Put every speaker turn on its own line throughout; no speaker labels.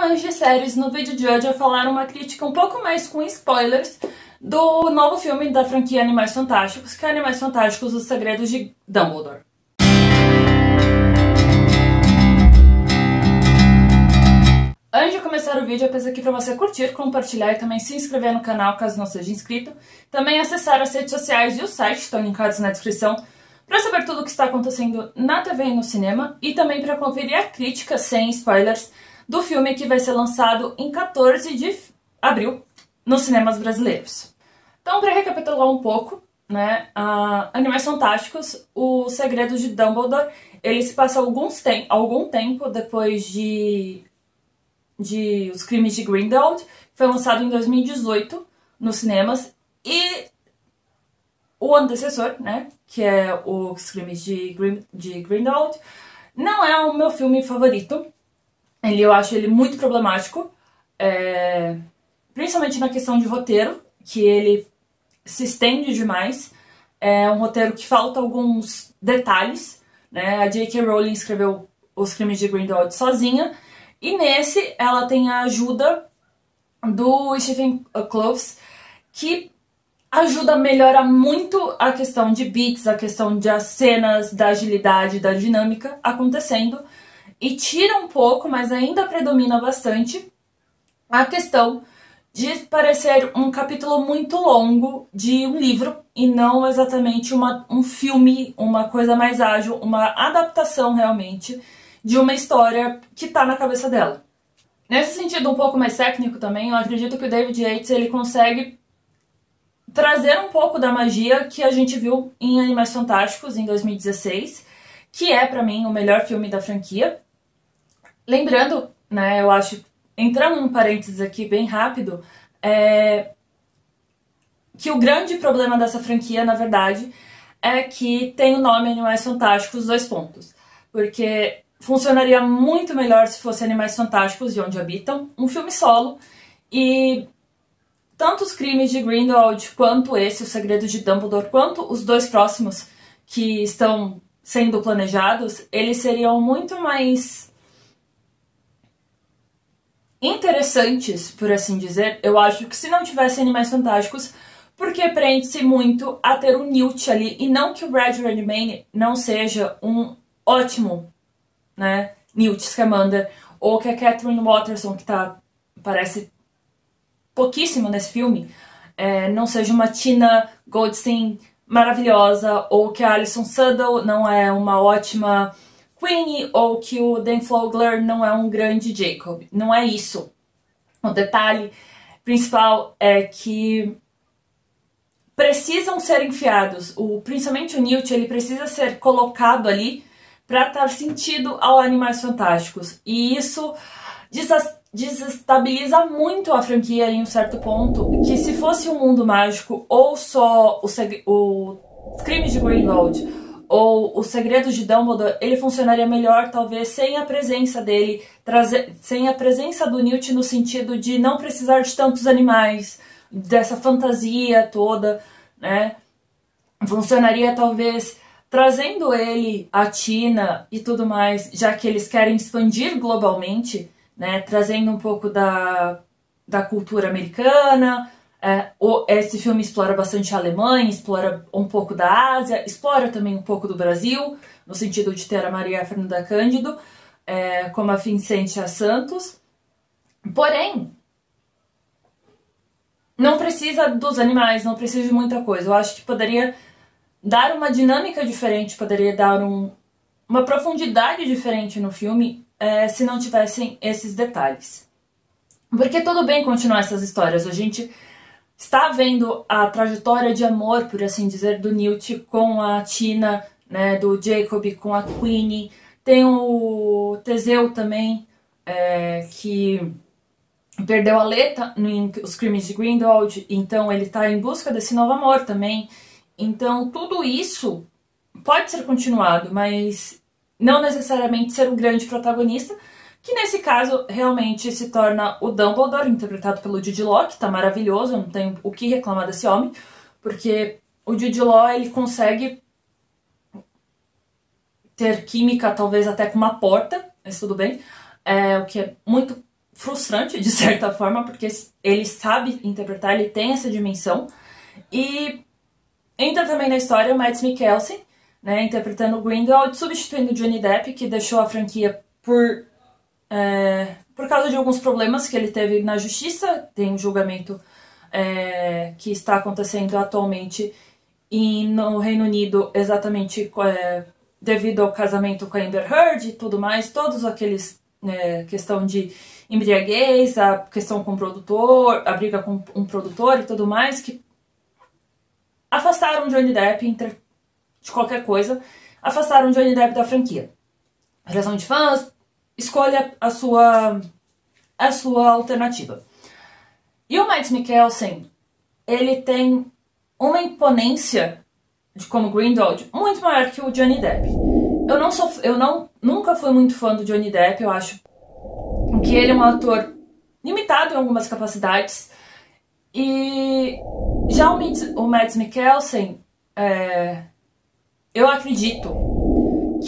amantes de séries, no vídeo de hoje eu vou falar uma crítica um pouco mais com spoilers do novo filme da franquia Animais Fantásticos, que é Animais Fantásticos: Os Segredos de Dumbledore. Antes de começar o vídeo, eu peço aqui para você curtir, compartilhar e também se inscrever no canal caso não seja inscrito. Também acessar as redes sociais e o site, estão linkados na descrição, para saber tudo o que está acontecendo na TV e no cinema, e também para conferir a crítica sem spoilers do filme que vai ser lançado em 14 de abril nos cinemas brasileiros. Então, para recapitular um pouco, né, Animais Fantásticos, Os Segredos de Dumbledore, ele se passa algum tempo depois de Os Crimes de Grindelwald, foi lançado em 2018 nos cinemas, e o antecessor, né, que é Os Crimes de Grindelwald, não é o meu filme favorito. Eu acho ele muito problemático, principalmente na questão de roteiro, que ele se estende demais. É um roteiro que falta alguns detalhes, né? A J.K. Rowling escreveu Os Crimes de Grindelwald sozinha, e nesse ela tem a ajuda do Stephen Kloves, que ajuda a melhorar muito a questão de beats, a questão das cenas, da agilidade, da dinâmica acontecendo, e tira um pouco, mas ainda predomina bastante, a questão de parecer um capítulo muito longo de um livro e não exatamente um filme, uma coisa mais ágil, uma adaptação realmente de uma história que tá na cabeça dela. Nesse sentido um pouco mais técnico também, eu acredito que o David Yates ele consegue trazer um pouco da magia que a gente viu em Animais Fantásticos em 2016, que é pra mim o melhor filme da franquia. Lembrando, né, eu acho, entrando num parênteses aqui bem rápido, que o grande problema dessa franquia, na verdade, é que tem o nome Animais Fantásticos, porque funcionaria muito melhor se fosse Animais Fantásticos e Onde Habitam, um filme solo, e tanto Os Crimes de Grindelwald quanto esse, Os Segredos de Dumbledore, quanto os dois próximos que estão sendo planejados, eles seriam muito mais interessantes, por assim dizer. Eu acho que se não tivesse Animais Fantásticos, porque prende-se muito a ter o Newt ali, e não que o Brad Redmayne não seja um ótimo, né, Newt Scamander, ou que a Catherine Watterson, que parece pouquíssimo nesse filme, não seja uma Tina Goldstein maravilhosa, ou que a Alison Sudol não é uma ótima Queenie, ou que o Dan Flogler não é um grande Jacob. Não é isso. O detalhe principal é que precisam ser enfiados. Principalmente o Newt, ele precisa ser colocado ali para dar sentido ao Animais Fantásticos. E isso desestabiliza muito a franquia em um certo ponto, que se fosse um mundo mágico ou só Os Crimes de Grindelwald ou Os Segredos de Dumbledore, ele funcionaria melhor, talvez, sem a presença dele, sem a presença do Newt, no sentido de não precisar de tantos animais, dessa fantasia toda, né? Funcionaria, talvez, trazendo ele, a Tina e tudo mais, já que eles querem expandir globalmente, né? Trazendo um pouco da cultura americana. Esse filme explora bastante a Alemanha, explora um pouco da Ásia, explora também um pouco do Brasil, no sentido de ter a Maria Fernanda Cândido como a Vicência Santos. Porém, não precisa dos animais, não precisa de muita coisa. Eu acho que poderia dar uma dinâmica diferente, poderia dar uma profundidade diferente no filme se não tivessem esses detalhes. Porque tudo bem continuar essas histórias, a gente está vendo a trajetória de amor, por assim dizer, do Newt com a Tina, né, do Jacob com a Queenie. Tem o Teseu também, que perdeu a Leta em Os Crimes de Grindelwald, então ele está em busca desse novo amor também. Então tudo isso pode ser continuado, mas não necessariamente ser o grande protagonista, que nesse caso realmente se torna o Dumbledore, interpretado pelo Jude Law, que tá maravilhoso, eu não tenho o que reclamar desse homem, porque o Jude Law, ele consegue ter química talvez até com uma porta, mas tudo bem, o que é muito frustrante, de certa forma, porque ele sabe interpretar, ele tem essa dimensão. E entra também na história o Mads Mikkelsen, né, interpretando o Grindelwald, substituindo o Johnny Depp, que deixou a franquia por causa de alguns problemas que ele teve na justiça. Tem um julgamento que está acontecendo atualmente no Reino Unido, exatamente devido ao casamento com a Amber Heard e tudo mais, todos aqueles questão de embriaguez, a questão com o produtor, a briga com um produtor e tudo mais, que afastaram Johnny Depp de qualquer coisa, afastaram Johnny Depp da franquia. Relação de fãs, escolha a sua alternativa. E o Mads Mikkelsen, ele tem uma imponência como Grindelwald muito maior que o Johnny Depp. Nunca fui muito fã do Johnny Depp. Eu acho que ele é um ator limitado em algumas capacidades. E já o Mads Mikkelsen, eu acredito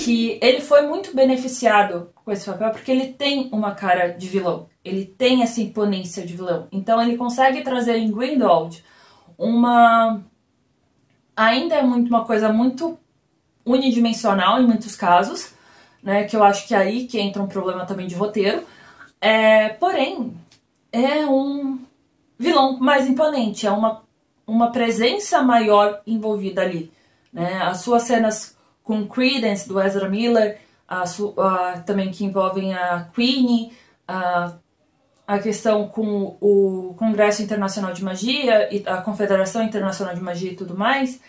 que ele foi muito beneficiado com esse papel porque ele tem uma cara de vilão. Ele tem essa imponência de vilão. Então ele consegue trazer em Grindelwald ainda é uma coisa muito unidimensional em muitos casos, né? Que eu acho que é aí que entra um problema também de roteiro. Porém, é um vilão mais imponente, é uma presença maior envolvida ali, né? As suas cenas com Credence, do Ezra Miller, também que envolvem a Queenie, a questão com o Congresso Internacional de Magia e a Confederação Internacional de Magia e tudo mais,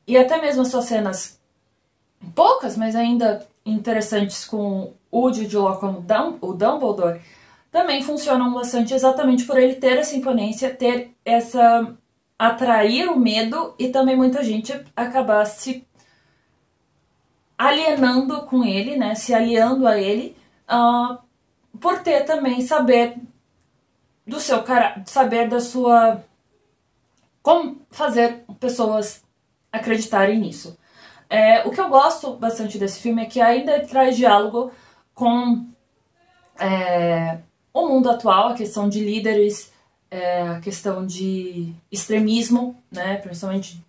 e até mesmo as suas cenas poucas, mas ainda interessantes com o Jude Law como o Dumbledore, também funcionam bastante exatamente por ele ter essa imponência, atrair o medo e também muita gente acabar se alienando com ele, né, se aliando a ele, por ter também saber do seu caráter, saber da sua... como fazer pessoas acreditarem nisso. O que eu gosto bastante desse filme é que ainda traz diálogo com o mundo atual, a questão de líderes, a questão de extremismo, né, principalmente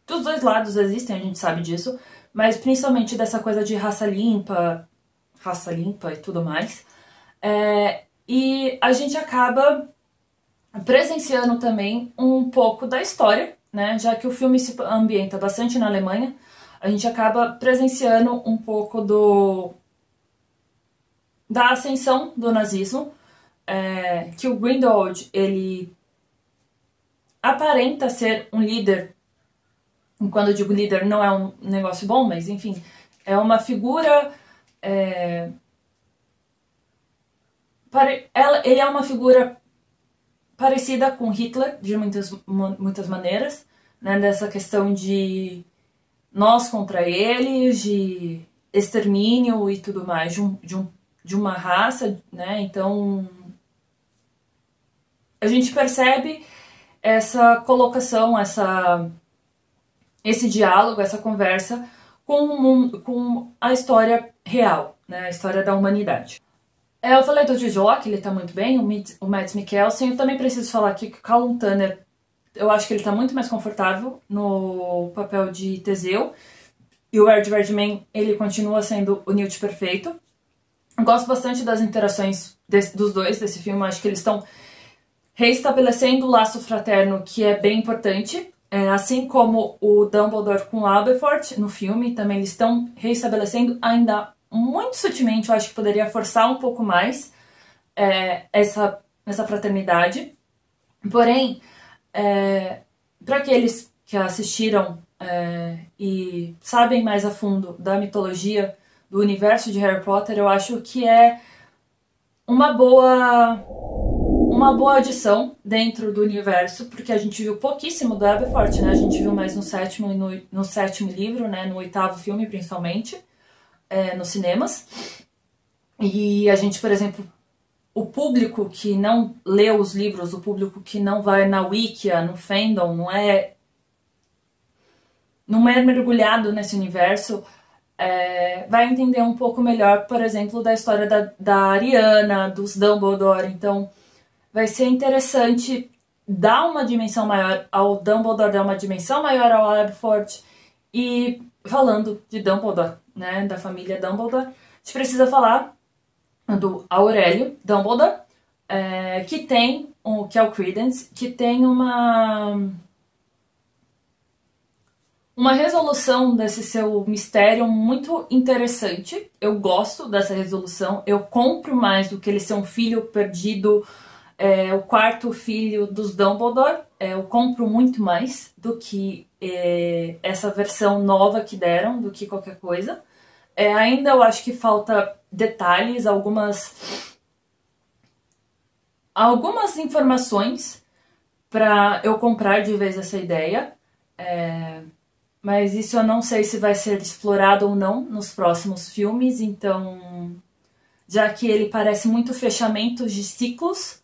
dos dois lados existem, a gente sabe disso, mas principalmente dessa coisa de raça limpa e tudo mais. E a gente acaba presenciando também um pouco da história, né? Já que o filme se ambienta bastante na Alemanha, a gente acaba presenciando um pouco da ascensão do nazismo, que o Grindelwald, ele aparenta ser um líder, e quando eu digo líder não é um negócio bom, mas enfim, é uma figura... ele é uma figura parecida com Hitler, de muitas maneiras, né, dessa questão de nós contra eles, de extermínio e tudo mais, de uma raça, né? Então a gente percebe essa colocação, esse diálogo, essa conversa com a história real, né, a história da humanidade. Eu falei do Jude Law, que ele tá muito bem, o Mads Mikkelsen. Eu também preciso falar aqui que o Callum Turner, eu acho que ele tá muito mais confortável no papel de Teseu. E o Ed Redmayne, ele continua sendo o Newt perfeito. Eu gosto bastante das interações dos dois desse filme. Eu acho que eles estão reestabelecendo o laço fraterno, que é bem importante. Assim como o Dumbledore com o Aberforth no filme, também eles estão reestabelecendo ainda muito sutilmente. Eu acho que poderia forçar um pouco mais essa fraternidade. Porém, para aqueles que assistiram e sabem mais a fundo da mitologia, do universo de Harry Potter, eu acho que é uma boa adição dentro do universo, porque a gente viu pouquíssimo do Aberforth, né? A gente viu mais no sétimo livro, né? No 8º filme, principalmente, nos cinemas. E a gente, por exemplo, o público que não lê os livros, o público que não vai na Wikia, no fandom, não é mergulhado nesse universo, vai entender um pouco melhor, por exemplo, da história da Ariana, dos Dumbledore. Então, vai ser interessante dar uma dimensão maior ao Dumbledore, dar uma dimensão maior ao Aberforth. E falando de Dumbledore, né, da família Dumbledore, a gente precisa falar do Aurélio Dumbledore, que é o Credence, que tem uma resolução desse seu mistério muito interessante. Eu gosto dessa resolução. Eu compro mais do que ele ser um filho perdido, o quarto filho dos Dumbledore. Eu compro muito mais do que essa versão nova que deram, do que qualquer coisa. Ainda eu acho que falta detalhes, algumas informações para eu comprar de vez essa ideia. Mas isso eu não sei se vai ser explorado ou não nos próximos filmes, então, já que ele parece muito fechamentos de ciclos,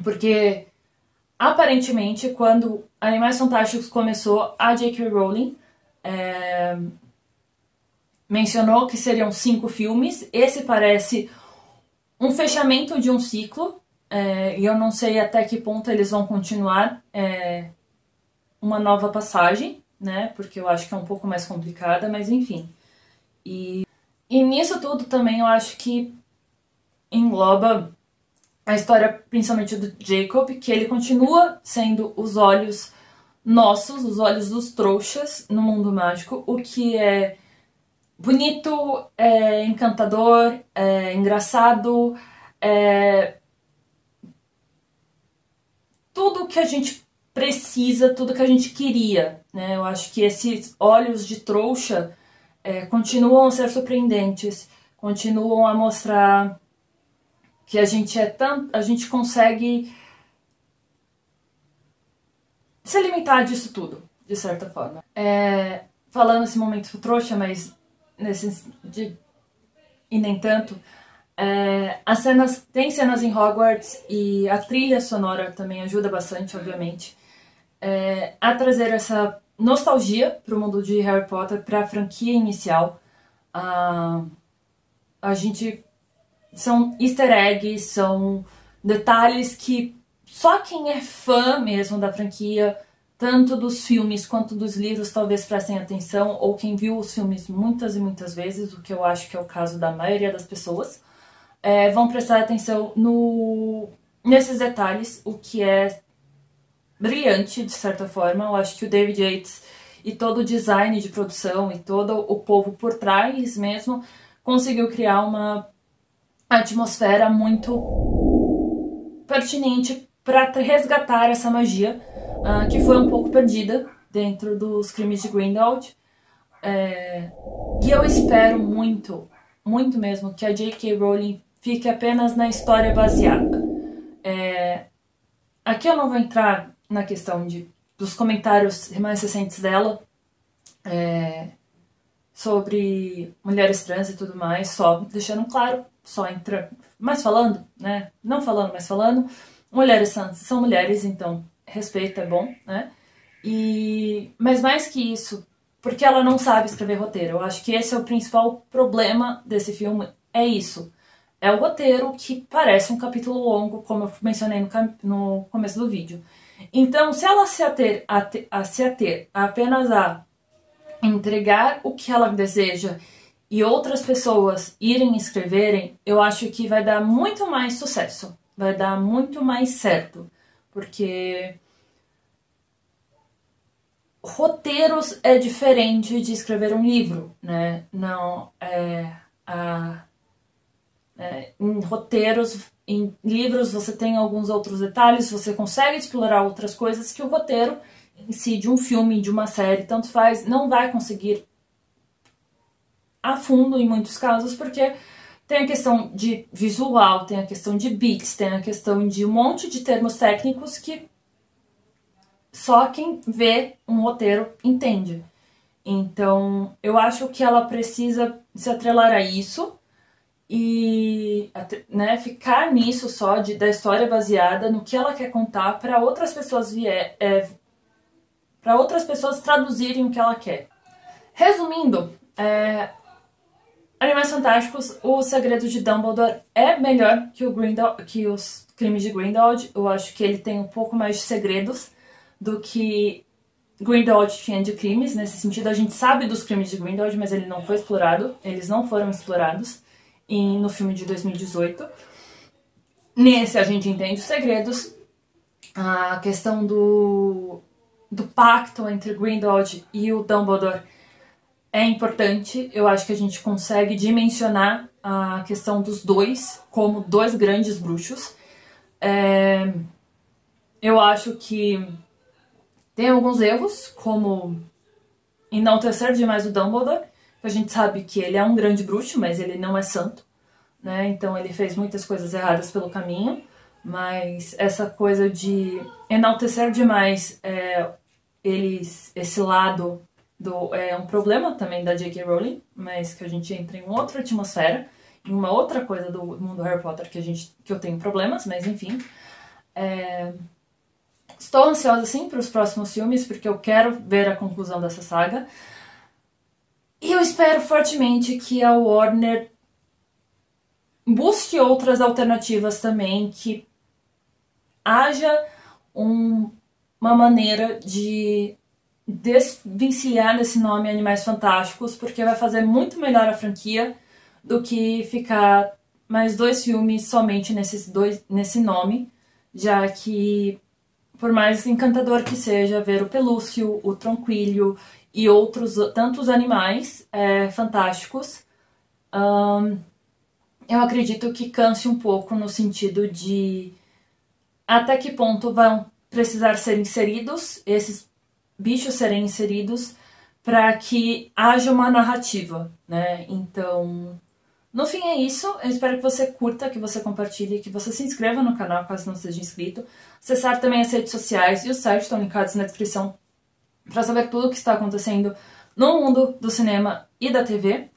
porque aparentemente quando Animais Fantásticos começou, a J.K. Rowling mencionou que seriam 5 filmes. Esse parece um fechamento de um ciclo, e eu não sei até que ponto eles vão continuar uma nova passagem, né? Porque eu acho que é um pouco mais complicada, mas enfim. E nisso tudo também eu acho que engloba a história principalmente do Jacob, que ele continua sendo os olhos nossos, os olhos dos trouxas no mundo mágico, o que é bonito, encantador, engraçado, tudo que a gente precisa, tudo que a gente queria, né? Eu acho que esses olhos de trouxa continuam a ser surpreendentes, continuam a mostrar que a gente consegue se alimentar disso tudo, de certa forma. Falando esse momento trouxa, mas e nem tanto, tem cenas em Hogwarts e a trilha sonora também ajuda bastante, obviamente, a trazer essa nostalgia para o mundo de Harry Potter, para a franquia inicial. São easter eggs, são detalhes que só quem é fã mesmo da franquia, tanto dos filmes quanto dos livros, talvez prestem atenção, ou quem viu os filmes muitas e muitas vezes, o que eu acho que é o caso da maioria das pessoas, vão prestar atenção nesses detalhes, o que é brilhante, de certa forma. Eu acho que o David Yates e todo o design de produção e todo o povo por trás mesmo conseguiu criar uma atmosfera muito pertinente para resgatar essa magia que foi um pouco perdida dentro dos Crimes de Grindelwald. E eu espero muito, muito mesmo, que a J.K. Rowling fique apenas na história baseada. Aqui eu não vou entrar na questão dos comentários mais recentes dela sobre mulheres trans e tudo mais, só deixando claro, mas falando, né? Não falando, mas falando. Mulheres trans são mulheres, então respeito é bom, né? Mas mais que isso, porque ela não sabe escrever roteiro. Eu acho que esse é o principal problema desse filme, é isso. É o roteiro que parece um capítulo longo, como eu mencionei no começo do vídeo. Então, se ela se ater apenas a entregar o que ela deseja e outras pessoas irem escreverem, eu acho que vai dar muito mais sucesso, vai dar muito mais certo, porque roteiros é diferente de escrever um livro, né? Não em roteiros, em livros você tem alguns outros detalhes, você consegue explorar outras coisas que o roteiro em si de um filme, de uma série, tanto faz, não vai conseguir a fundo em muitos casos, porque tem a questão de visual, tem a questão de beats, tem a questão de um monte de termos técnicos que só quem vê um roteiro entende. Então, eu acho que ela precisa se atrelar a isso e, né, ficar nisso só da história baseada no que ela quer contar para outras pessoas para outras pessoas traduzirem o que ela quer. Resumindo, Animais Fantásticos, O Segredo de Dumbledore é melhor que os Crimes de Grindelwald. Eu acho que ele tem um pouco mais de segredos do que Grindelwald tinha de crimes. Nesse sentido, a gente sabe dos crimes de Grindelwald, mas ele não foi explorado. Eles não foram explorados no filme de 2018. Nesse, a gente entende os segredos. A questão do pacto entre Grindelwald e o Dumbledore é importante. Eu acho que a gente consegue dimensionar a questão dos dois como dois grandes bruxos. Eu acho que tem alguns erros, como enaltecer demais o Dumbledore, que a gente sabe que ele é um grande bruxo, mas ele não é santo, né? Então ele fez muitas coisas erradas pelo caminho, mas essa coisa de enaltecer demais esse lado é um problema também da J.K. Rowling, mas que a gente entra em outra atmosfera, em uma outra coisa do mundo Harry Potter que eu tenho problemas, mas enfim. Estou ansiosa sim para os próximos filmes, porque eu quero ver a conclusão dessa saga. E eu espero fortemente que a Warner busque outras alternativas também, que haja uma maneira de desvencilhar desse nome Animais Fantásticos, porque vai fazer muito melhor a franquia do que ficar mais 2 filmes somente nesse nome, já que, por mais encantador que seja ver o Pelúcio, o Tronquilho e outros tantos animais fantásticos, eu acredito que canse um pouco no sentido de até que ponto vão precisar ser inseridos, esses bichos serem inseridos, para que haja uma narrativa, né? Então, no fim é isso. Eu espero que você curta, que você compartilhe, que você se inscreva no canal caso não seja inscrito. Acessar também as redes sociais e o site estão linkados na descrição para saber tudo o que está acontecendo no mundo do cinema e da TV.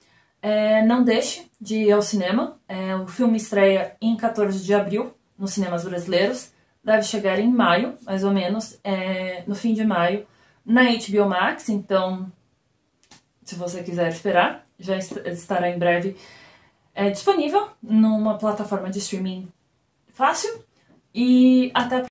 Não deixe de ir ao cinema. O filme estreia em 14 de abril nos cinemas brasileiros. Deve chegar em maio, mais ou menos, no fim de maio, na HBO Max. Então, se você quiser esperar, já estará em breve disponível numa plataforma de streaming fácil. E até a